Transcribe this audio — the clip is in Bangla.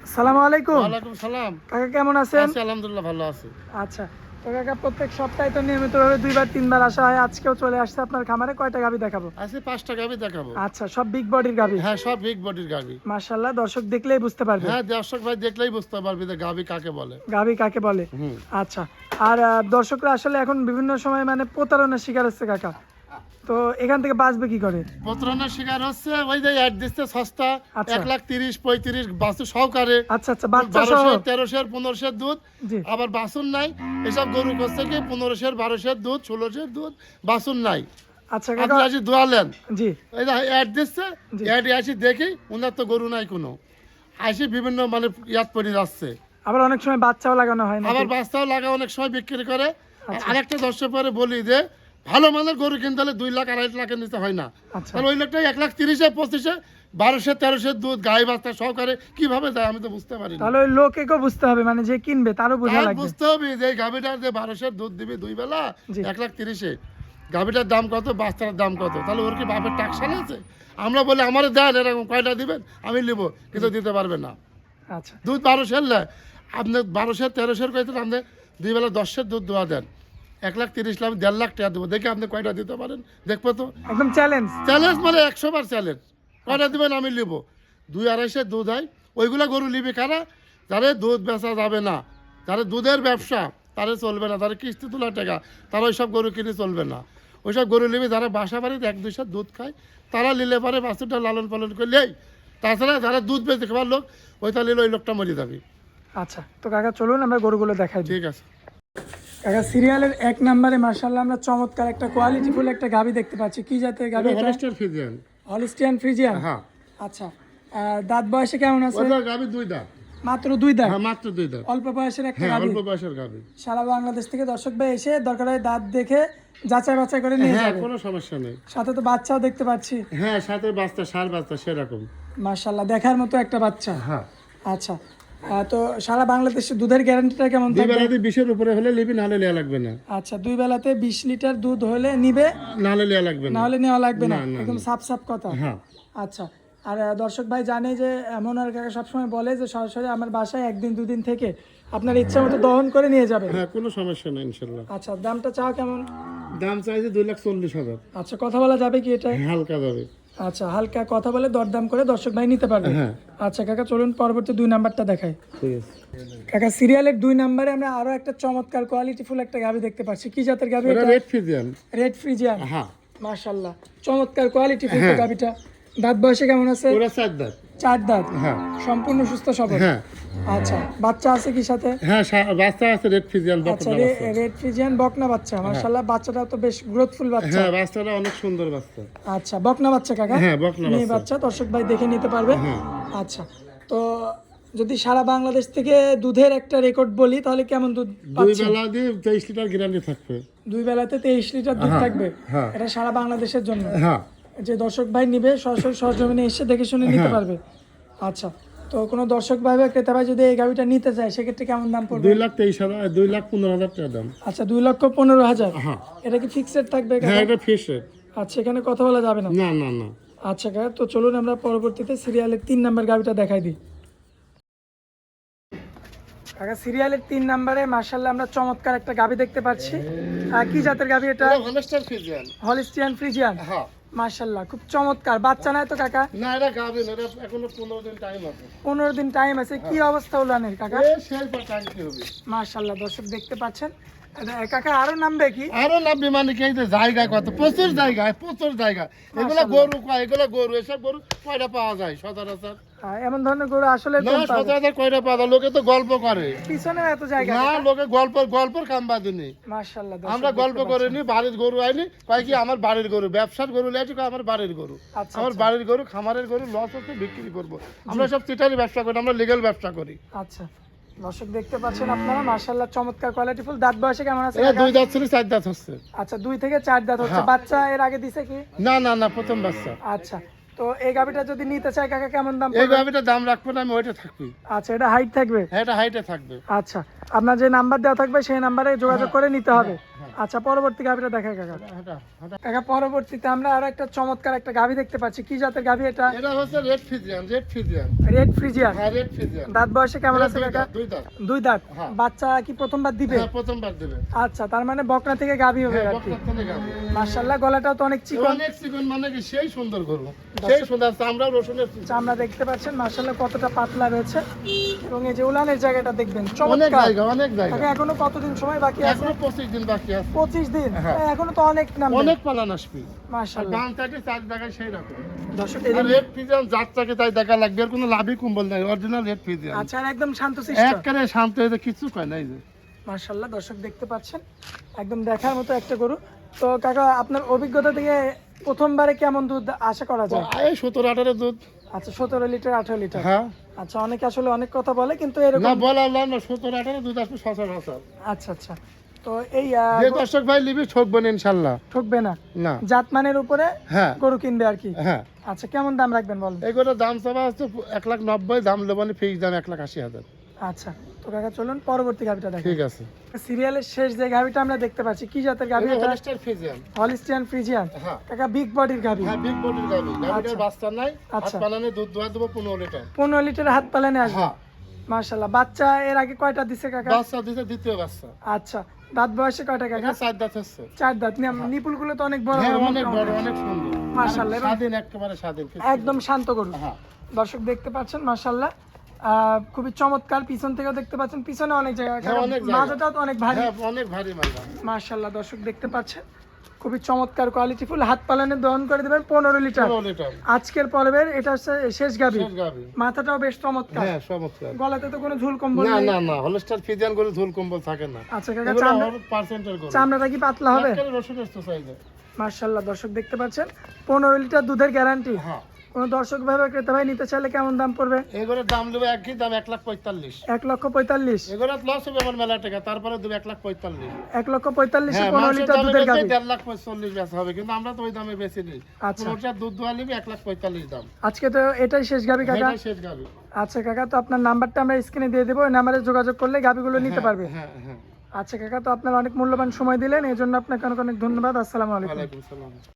আসসালামু আলাইকুম। ওয়ালাইকুম সালাম। কাকা কেমন আছেন? আছি আলহামদুলিল্লাহ, ভালো আছি। আচ্ছা, তো কাকা প্রত্যেক সপ্তাহে তো নিয়মিতভাবে 2 বার 3 বার আসা হয়, আজকেও চলে আসছে আপনার খামারে। কয়টা গাভী দেখাবো? আজকে 5টা গাভি দেখাবো। আচ্ছা, সব বিগ বডির গাভী। হ্যাঁ, সব বিগ বডির গাভি। মাশাআল্লাহ, দর্শক দেখলেই বুঝতে পারবে হ্যাঁ, দর্শক ভাই দেখলেই বুঝতে পারবি যে গাভি কাকে বলে। গাভী কাকে বলে। হুম। আচ্ছা, আর দর্শকরা আসলে এখন বিভিন্ন সময় মানে প্রতারণার শিকার হচ্ছে কাকা, তো এখান থেকে বাঁচবে কি করে? প্রতারণার শিকার হচ্ছে ওই যে অ্যাড দিচ্ছে সস্তা, আচ্ছা। 1,30,35 বাছুর সহকারে, আচ্ছা আচ্ছা, বাচ্চা সহ। 1200 1300 1500 দুধ। জি। আবার বাছুর নাই, এসব গরু করছে কি 1500 1200 দুধ, 1600 দুধ, বাছুর নাই। আচ্ছা কাকা। আপনি আসি দোয়ালেন, জি এই যে অ্যাড দিচ্ছে, জি। অ্যাড আসি দেখি ওনার তো গরু নাই কোনো, আসি বিভিন্ন মানে ইয়াদ পড়ে যাচ্ছে। আবার অনেক সময় বাচ্চাও লাগানো হয় না। আবার বাচ্চাও লাগা অনেক সময় বিক্রি করে। আচ্ছা। আরেকটা দর্শক পরে বলি যে ভালো মানের গরু কিনতে হলে 2 লাখ 2.5 লাখের নিচে হয় না। আচ্ছা। তাহলে ওই লোকটাই 1,30,000 2500 1200 1300 দুধ গায়ে বাচ্চা সহকারে কিভাবে দেয় আমি তো বুঝতে পারি না। তাহলে ওই লোকেকেও বুঝতে হবে, মানে যে কিনবে তারও বোঝা তার লাগবে। বুঝতে হবে যে এই গাভিটার যে 1200 দুধ দিবি 2 বেলা জি। 1,30,000, গাভিটার দাম কত, বাচ্চার দাম কত, তাহলে ওর কি বাপের টাকশাল আছে? আমরা বলি আমারে দেন এরকম কয়টা দিবেন আমি নিব, কিন্তু দিতে পারবে না। আচ্ছা দুধ 1200 লে আপনি 1200 1300 কইতে আপনি 2 বেলা 10 দুধ দোয়া দেন, 1,30,000 আমি 1.5 লাখ টাকা দেবো, দেখে আপনি কয়টা দিতে পারেন দেখবো তো। একদম চ্যালেঞ্জ। চ্যালেঞ্জ মানে 100 বার চ্যালেঞ্জ, কয়টা দিবেন আমি নিব। 2-2.5 দুধ হয়, ওইগুলা গরু নিবি কারা? যারে দুধ বেচা যাবে না, যারা দুধের ব্যবসা তারে চলবে না, তারা কিস্তি তোলা টাকা, তারা ওইসব গরু কিনে চলবে না। ওইসব গরু নিবি যারা বাসা বাড়িতে 1-2 সের দুধ খায়, তারা নিলে পারে বাছুরটা লালন পালন করলেই। তাছাড়া যারা দুধ বেঁচে খাবার লোক, ওইটা নিলে ওই লোকটা মরে যাবে। আচ্ছা, তো কাকা চলুন আমরা গরুগুলো দেখাই দিই। ঠিক আছে। কাকা সিরিয়ালের 1 নম্বরে মাশাআল্লাহ আমরা চমৎকার একটা কোয়ালিটিফুল একটা গাভী দেখতে পাচ্ছি। কি জাতের গাভী এটা? Holstein Friesian. Holstein Friesian. হ্যাঁ, আচ্ছা, দাঁত বয়সে কেমন আছে? ওটা গাভি 2 দাঁত। মাত্র 2 দাঁত। হ্যাঁ, মাত্র 2 দাঁত। অল্প বয়সের একটা হ্যাঁ, গাভী। অল্প বয়সের গাভি। সারা বাংলাদেশ থেকে দর্শক ভাই এসে দরকার হয় দাঁত দেখে যাচাই বাছাই করে নিয়ে হ্যাঁ, যাবে। কোনো সমস্যা নেই। সাথে তো বাচ্চাও দেখতে পাচ্ছি। হ্যাঁ, সাথে বাচ্চা, সার বাচ্চা সেরকম। মাশাআল্লাহ, দেখার মতো একটা বাচ্চা। হ্যাঁ, আচ্ছা, তো সারা বাংলাদেশে দুধের গ্যারান্টিটা কেমন 2 থাকবে? বেলাতে 20-এর উপরে হলে নিবি, নাহলে নেওয়া লাগবে না। আচ্ছা, 2 বেলাতে 20 লিটার দুধ হলে নিবে, নাহলে নেওয়া লাগবে না না। হলে নেওয়া লাগবে না। না, না, একদম না। সাফ সাফ কথা। হ্যাঁ, আচ্ছা, আর দর্শক ভাই জানে যে মনোয়ার কাকা সবসময় বলে যে সরাসরি আমার বাসায় 1 দিন 2 দিন থেকে আপনার ইচ্ছা মতো দহন করে নিয়ে যাবে। হ্যাঁ, কোনো সমস্যা নেই ইনশাল্লাহ। আচ্ছা, দামটা চাও কেমন? দাম চাইছে 2,40,000। আচ্ছা, কথা বলা যাবে কি এটা? হালকা যাবে। আচ্ছা, হালকা কথা বলে দরদাম করে দর্শক ভাই নিতে পারবে। হ্যাঁ। আচ্ছা কাকা, চলুন পরবর্তী 2 নাম্বারটা দেখাই। ঠিক আছে। কাকা সিরিয়ালের 2 নম্বরে আমরা আরো একটা চমৎকার কোয়ালিটিফুল একটা গাভী দেখতে পাচ্ছি। কি জাতের গাভী এটা এটা? Red Friesian. Red Friesian. হ্যাঁ, মাশাআল্লাহ, চমৎকার কোয়ালিটিফুল গাভীটা। দাঁত বয়সে কেমন আছে? ওরা 4 দাঁত। 4 দাঁত। হ্যাঁ, সম্পূর্ণ সুস্থ সবল। হ্যাঁ, আচ্ছা, বাচ্চা আছে কি সাথে? হ্যাঁ, বাচ্চা আছে রেড ফ্রিজিয়ান আচ্ছা, বকনা বাচ্চা। রেড ফ্রিজিয়ান বকনা বাচ্চা। মাশাআল্লাহ, বাচ্চাটাও তো বেশ গ্রোথফুল বাচ্চা। হ্যাঁ, বাচ্চাটা অনেক সুন্দর বাচ্চা। আচ্ছা, বকনা বাচ্চা কাকা? হ্যাঁ, বকনা মেয়ে বাচ্চা। বাচ্চা, দর্শক ভাই দেখে নিতে পারবে। হ্যাঁ। আচ্ছা, তো যদি সারা বাংলাদেশ থেকে দুধের একটা রেকর্ড বলি তাহলে কেমন দুধ 2 পাচ্ছেন? বেলা দিয়ে 23 লিটার গ্যারান্টি থাকবে। 2 বেলাতে 23 লিটার দুধ হ্যাঁ, থাকবে। হ্যাঁ। এটা সারা বাংলাদেশের জন্য। হ্যাঁ, যে দর্শক ভাই নিবে সরাসরি সরজমিনে এসে দেখে শুনে নিতে হ্যাঁ। পারবে। আচ্ছা, তো কোনো দর্শক ভাই বা ক্রেতা ভাই যদি এই গাড়িটা নিতে চায় সেক্ষেত্রে কেমন দাম পড়বে? 2,23,000 2,15,000 টাকা দাম। আচ্ছা, 2,15,000। হ্যাঁ, এটা কি ফিক্সড থাকবে কাকা? হ্যাঁ, এটা ফিক্স রেট। আচ্ছা, এখানে কথা বলা যাবে না। না, না, না। আচ্ছা কাকা, তো চলুন আমরা পরবর্তীতে সিরিয়ালের 3 নাম্বার গাড়িটা দেখাই দিই। কাকা সিরিয়ালের 3 নাম্বারে মাশাআল্লাহ আমরা চমৎকার একটা গাভী দেখতে পাচ্ছি। কি জাতের গাভী এটা? এটা হলস্টার ফ্রিজিয়ান। Holstein Friesian. হ্যাঁ। মাশাআল্লাহ, খুব চমৎকার। বাচ্চা নাই তো কাকা? না, এটা গাভী না, এটা এখনো 15 দিন টাইম আছে। 15 দিন টাইম আছে। কি অবস্থা উলানের কাকা? এই সেই পর টাইম কি হবে? মাশাআল্লাহ, দর্শক দেখতে পাচ্ছেন। কাকা আরো নামবে কি? আরো নামবে মানে কি, এই যে জায়গা কত, প্রচুর জায়গা, প্রচুর জায়গা। এগুলা গরু কয়, এগুলা গরু, এসব গরু কয়টা পাওয়া যায় সচরাচর? এমন ধরনের গরু আসলে না, কম পাওয়া যায়। সচরাচর কয়টা পাওয়া যায়? লোকে তো গল্প করে। পিছনে এত জায়গা না, কাকা? লোকে গল্পর কাম বাঁধেনি। মাশাআল্লাহ, দর্শক আমরা দেখতে গল্প পাচ্ছেন। করিনি, বাড়ির গরু আইনি, কয় কি আমার বাড়ির গরু, ব্যবসার গরু লেছি, কয় আমার বাড়ির গরু। আচ্ছা, আমার আচ্ছা। বাড়ির গরু, খামারের গরু লস হচ্ছে, বিক্রি করবো। আমরা সব চিটারি ব্যবসা করি, আমরা লিগ্যাল ব্যবসা করি। আচ্ছা, দর্শক দেখতে পাচ্ছেন আপনারা মাশাআল্লাহ চমৎকার কোয়ালিটিফুল। দাঁত বয়সে কেমন আছে এটা কাকা? 2 দাঁত ছিল, 4 দাঁত হচ্ছে। আচ্ছা, 2 থেকে 4 দাঁত হচ্ছে। হ্যাঁ। বাচ্চা এর আগে দিছে কি? না, না, না, প্রথম বাচ্চা। আচ্ছা, তো এই গাভিটা যদি নিতে চায় কাকা কেমন দাম এই পড়বে? গাভিটার দাম রাখবো না, আমি ওইটা থাকবি। আচ্ছা, এটা হাইট থাকবে? হ্যাঁ, এটা হাইটে থাকবে। আচ্ছা, আপনার যে নাম্বার দেওয়া থাকবে সেই নাম্বারে যোগাযোগ করে নিতে হবে। হ্যাঁ। আচ্ছা পরবর্তী গাভিটা দেখায় কাকা। হাঁটা হাঁটা। কাকা পরবর্তীতে আমরা আরো একটা চমৎকার একটা গাভি দেখতে পাচ্ছি, কি জাতের গাভি এটা? এটা হচ্ছে red Friesian, red Friesian. Red Friesian. হ্যাঁ, রেড ফিজিয়ান। দাঁত বয়সে কেমন আছে কাকা? দুই দাঁত। দুই দাঁত। হ্যাঁ। বাচ্চা কি প্রথমবার দিবে? হ্যাঁ, প্রথমবার দেবে। আচ্ছা, তার মানে বকনা থেকে গাভি হবে হ্যাঁ, আর কি। বকনার থেকে গাভী। মাশাআল্লাহ, গলাটাও তো অনেক চিকন, অনেক চিকন, মানে কি সেই সুন্দর গরু, সেই সুন্দর চামড়াও রসুনের চিকন। চামড়া দেখতে পাচ্ছেন মাশাআল্লাহ কতটা পাতলা রয়েছে, এবং এই যে উলানের জায়গাটা দেখবেন অনেক চমৎকার। জায়গা, অনেক জায়গা। কাকা এখনো কতদিন সময় বাকি আছে? এখনো 25 দিন বাকি আছে। 25 দিন। হ্যাঁ। এখনো তো অনেক নাম, অনেক পালান আসবে। আর মাশাআল্লাহ। বাম সাইডে চার জায়গায় সেই রকম। দর্শক আর রেড ফিজিয়ান যাত্রাকে তাই দেখা লাগবে, আর কোনো লাভই কুম্বল নাই, অরিজিনাল রেড ফিজিয়ান। আচ্ছা, আর একদম শান্তশিষ্ট। একবারে শান্ত হয়ে কিছু কয় নাই যে। মাশাআল্লাহ, দর্শক দেখতে পাচ্ছেন একদম দেখার মতো একটা গরু। তো কাকা আপনার অভিজ্ঞতা থেকে প্রথমবারে কেমন দুধ আশা করা যায়? এই 17-18 দুধ। আচ্ছা, 17 লিটার 18 লিটার। হ্যাঁ। আচ্ছা, অনেকে আসলে অনেক কথা বলে, কিন্তু না এরকম। বলা না, 17-18 দুধ আসবে সচরাচর। আচ্ছা আচ্ছা, তো এই যে দর্শক ভাই নিবি ঠকবেন ইনশাল্লাহ। ঠকবে না, না। জাতমানের উপরে হ্যাঁ। গরু কিনবে আর কি। হ্যাঁ। আচ্ছা, কেমন দাম রাখবেন বলেন? এগুলোর দাম সবা হচ্ছে 1,90,000, দাম লেবানি ফিক্স দাম 1,80,000। আচ্ছা, তো কাকা চলুন পরবর্তী গাভিটা দেখেন। ঠিক আছে। সিরিয়ালের শেষ যে গাভিটা আমরা দেখতে পাচ্ছি, কি জাতের গাভি এটা এটা? Holstein Friesian. Holstein Friesian. হ্যাঁ। কাকা বিগ বডির গাভি। হ্যাঁ, বিগ বডির গাবি। গাবিটার বাচ্চা নাই। আচ্ছা। হাত পালানে দুধ দোয়া দেবো 15 লিটার। 15 লিটার হাত পালানে আসবে। হ্যাঁ। মাশাআল্লাহ, বাচ্চা এর আগে কয়টা দিছে কাকা? বাচ্চা দিতে দ্বিতীয় বাচ্চা। আচ্ছা, দাঁত বয়সে কয়টা কাকা? এটা 4 দাঁত হচ্ছে। 4 দাঁত। নিপুল গুলো তো অনেক বড় হ্যাঁ, বড়, অনেক মোটা বড়, মোটা। অনেক সুন্দর। মাশাআল্লাহ, এবং স্বাধীন, একেবারে স্বাধীন। একদম শান্ত গরু। হ্যাঁ। দর্শক দেখতে পাচ্ছেন মাশাআল্লাহ, খুবই চমৎকার। পিছন থেকেও দেখতে পাচ্ছেন, পিছনে অনেক জায়গা, হ্যাঁ, অনেক জায়গা। মাথাটাও তো অনেক ভারী। হ্যাঁ, অনেক ভারী মালদা। মাশাআল্লাহ, দর্শক দেখতে পাচ্ছেন খুবই চমৎকার কোয়ালিটি ফুল। হাত পালানে দহন করে দেবেন 15 লিটার। 15 লিটার। আজকের পর্বের এটা হচ্ছে শেষ গাভি। শেষ গাবি। মাথাটাও বেশ চমৎকার। হ্যাঁ, চমৎকার। গলাতে তো কোনো ঝুল কম্বল না নেই। না না, হলস্টাইন ফ্রিজিয়ান গরু ঝুল কম্বল থাকে না। আচ্ছা কাকা, এগুলো 100% গরু। চামড়াটা কি পাতলা হবে? একেবারে রসুনের তো চাইছে। মাশাআল্লাহ, দর্শক দেখতে পাচ্ছেন 15 লিটার দুধের গ্যারান্টি। হ্যাঁ। কোন দর্শক ভাই বা ক্রেতা ভাই নিতে চাইলে কেমন দাম পড়বে? এগুলোর দাম দেবে একই দাম 1,45,000। 1,45,000। এগুলো লস হবে আমার মেলা টাকা, তারপরে দেবে 1,45,000। 1,45,000 হ্যাঁ, 15 মানুষের লিটার দামে দুধের বেশি গাভি। 1,40,40 বেচা হবে, কিন্তু আমরা তো ওই দামে বেশি নিই। আচ্ছা, 15 দুধ দোয়া নিবি 1,45,000 দাম। আজকে তো এটাই শেষ গাভি কাকা। এটাই শেষ গাবি। আচ্ছা কাকা, তো আপনার নাম্বারটা আমরা স্ক্রিনে দিয়ে দেবো, ওই নাম্বারে যোগাযোগ করলে গাভিগুলো নিতে পারবে। হ্যাঁ হ্যাঁ। আচ্ছা কাকা, তো আপনার অনেক মূল্যবান সময় দিলেন, এই জন্য আপনাকে অনেক অনেক ধন্যবাদ। আসসালামু আলাইকুম। ওয়ালাইকুম সালাম।